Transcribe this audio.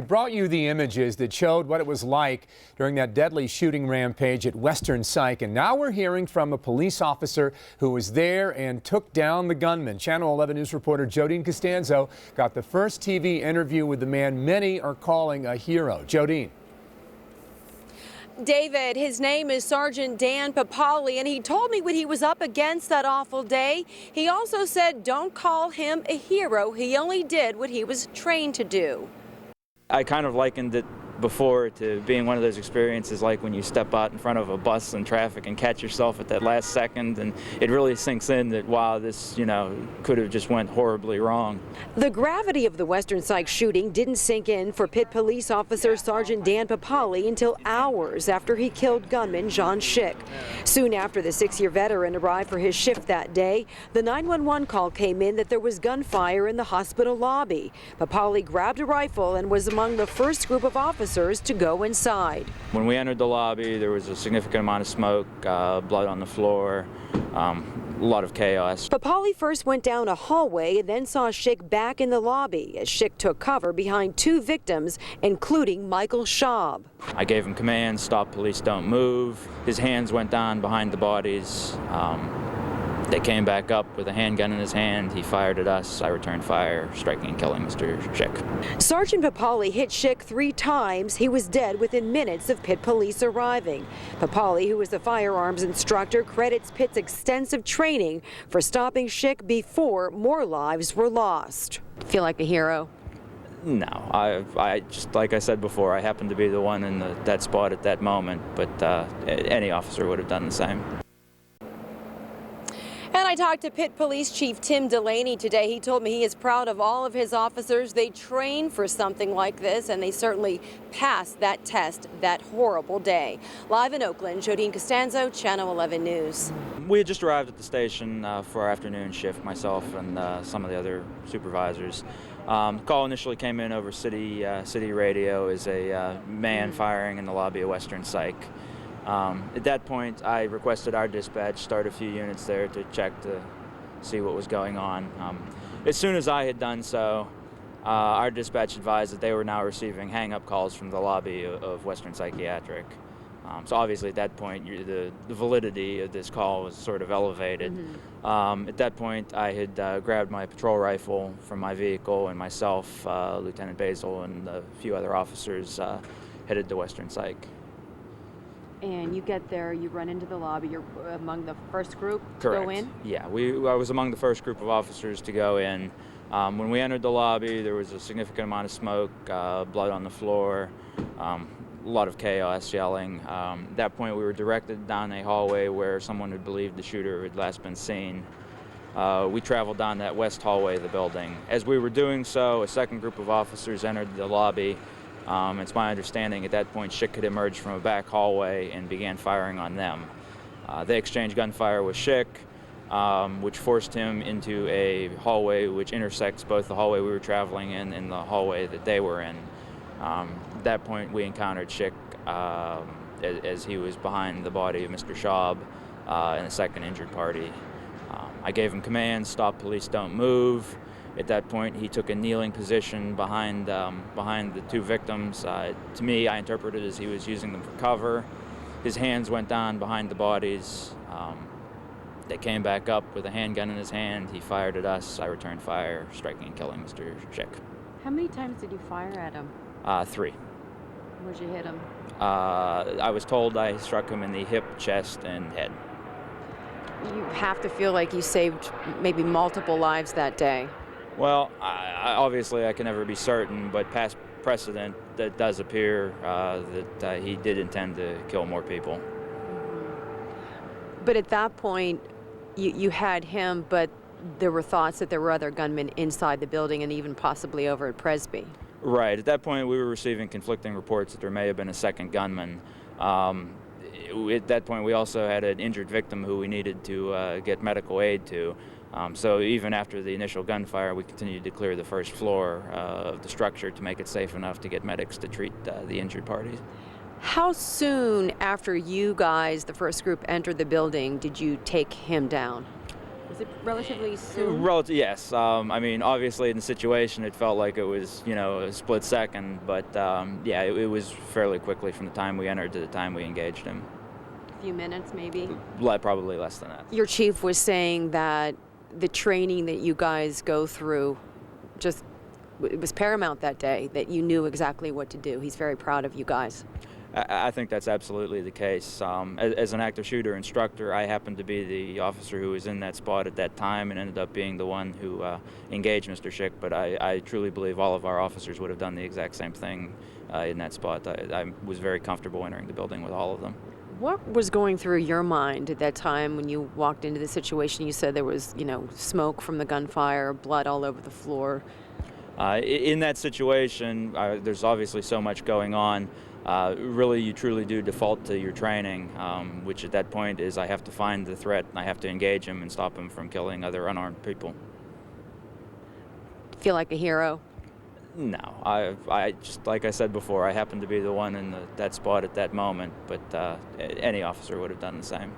We brought you the images that showed what it was like during that deadly shooting rampage at Western Psych, and now we're hearing from a police officer who was there and took down the gunman. Channel 11 News reporter Jodine got the first TV interview with the man many are calling a hero. Jodine. David, his name is Sgt Dan Papale, and he told me what he was up against that awful day. He also said, don't call him a hero. He only did what he was trained to do. I kind of likened it before to being one of those experiences like when you step out in front of a bus in traffic and catch yourself at that last second, and it really sinks in that, wow, this, could have just went horribly wrong. The gravity of the Western Psych shooting didn't sink in for Pitt police officer Sgt Dan Papale until hours after he killed gunman John Schick. Soon after the 6-year veteran arrived for his shift that day, the 911 call came in that there was gunfire in the hospital lobby. Papale grabbed a rifle and was among the first group of officers to go inside. When we entered the lobby, there was a significant amount of smoke, blood on the floor, a lot of chaos. Papale first went down a hallway and then saw Schick back in the lobby as Schick took cover behind 2 victims, including Michael Schaub. I gave him commands, stop, police, don't move. His hands went down behind the bodies. They came back up with a handgun in his hand. He fired at us. I returned fire, striking and killing Mr. Schick. Sgt. Papale hit Schick 3 times. He was dead within minutes of Pitt police arriving. Papale, who is a firearms instructor, credits Pitt's extensive training for stopping Schick before more lives were lost. Feel like a hero? No, I just, like I said before, I happened to be the one in that spot at that moment, but any officer would have done the same. And I talked to Pitt Police Chief Tim Delaney today. He told me he is proud of all of his officers. They train for something like this, and they certainly passed that test that horrible day. Live in Oakland, Jodine Costanzo, Channel 11 News. We had just arrived at the station for our afternoon shift, myself and some of the other supervisors. Call initially came in over city radio as a man firing in the lobby of Western Psych. At that point, I requested our dispatch start a few units there to check to see what was going on. As soon as I had done so, our dispatch advised that they were now receiving hang-up calls from the lobby of Western Psychiatric. So obviously at that point, the validity of this call was sort of elevated. At that point, I had grabbed my patrol rifle from my vehicle, and myself, Lieutenant Basil, and a few other officers headed to Western Psych. And you get there, you run into the lobby, you're among the first group to Correct. go in? Yeah, I was among the first group of officers to go in. When we entered the lobby, there was a significant amount of smoke, blood on the floor, a lot of chaos, yelling. At that point, we were directed down a hallway where someone had believed the shooter had last been seen. We traveled down that west hallway of the building. As we were doing so, a second group of officers entered the lobby. It's my understanding at that point Schick had emerged from a back hallway and began firing on them. They exchanged gunfire with Schick, which forced him into a hallway which intersects both the hallway we were traveling in and the hallway that they were in. At that point we encountered Schick as he was behind the body of Mr. Schaub and a second injured party. I gave him commands, stop, police, don't move. At that point, he took a kneeling position behind the 2 victims. To me, I interpreted as he was using them for cover. His hands went down behind the bodies. They came back up with a handgun in his hand. He fired at us. I returned fire, striking and killing Mr. Schick. How many times did you fire at him? 3. Where'd you hit him? I was told I struck him in the hip, chest, and head. You have to feel like you saved maybe multiple lives that day. Well, obviously I can never be certain, but past precedent that does appear that he did intend to kill more people. But at that point, you had him, but there were thoughts that there were other gunmen inside the building and even possibly over at Presby. Right. At that point, we were receiving conflicting reports that there may have been a second gunman. At that point, we also had an injured victim who we needed to get medical aid to. So even after the initial gunfire, we continued to clear the first floor of the structure to make it safe enough to get medics to treat the injured parties. How soon after you guys, the first group, entered the building, did you take him down? Was it relatively soon? Yes. I mean, obviously in the situation, it felt like it was, a split second, but yeah, it was fairly quickly from the time we entered to the time we engaged him. A few minutes, maybe? Probably less than that. Your chief was saying that the training that you guys go through it was paramount that day, that you knew exactly what to do. He's very proud of you guys. I think that's absolutely the case. As an active shooter instructor, I happened to be the officer who was in that spot at that time and ended up being the one who engaged Mr. Schick, but I truly believe all of our officers would have done the exact same thing in that spot. I was very comfortable entering the building with all of them. What was going through your mind at that time when you walked into the situation? You said there was, smoke from the gunfire, blood all over the floor. In that situation, there's obviously so much going on. Really, you truly do default to your training, which at that point is I have to find the threat, and I have to engage him and stop him from killing other unarmed people. Feel like a hero? No, I just, like I said before, I happened to be the one in that spot at that moment, but any officer would have done the same.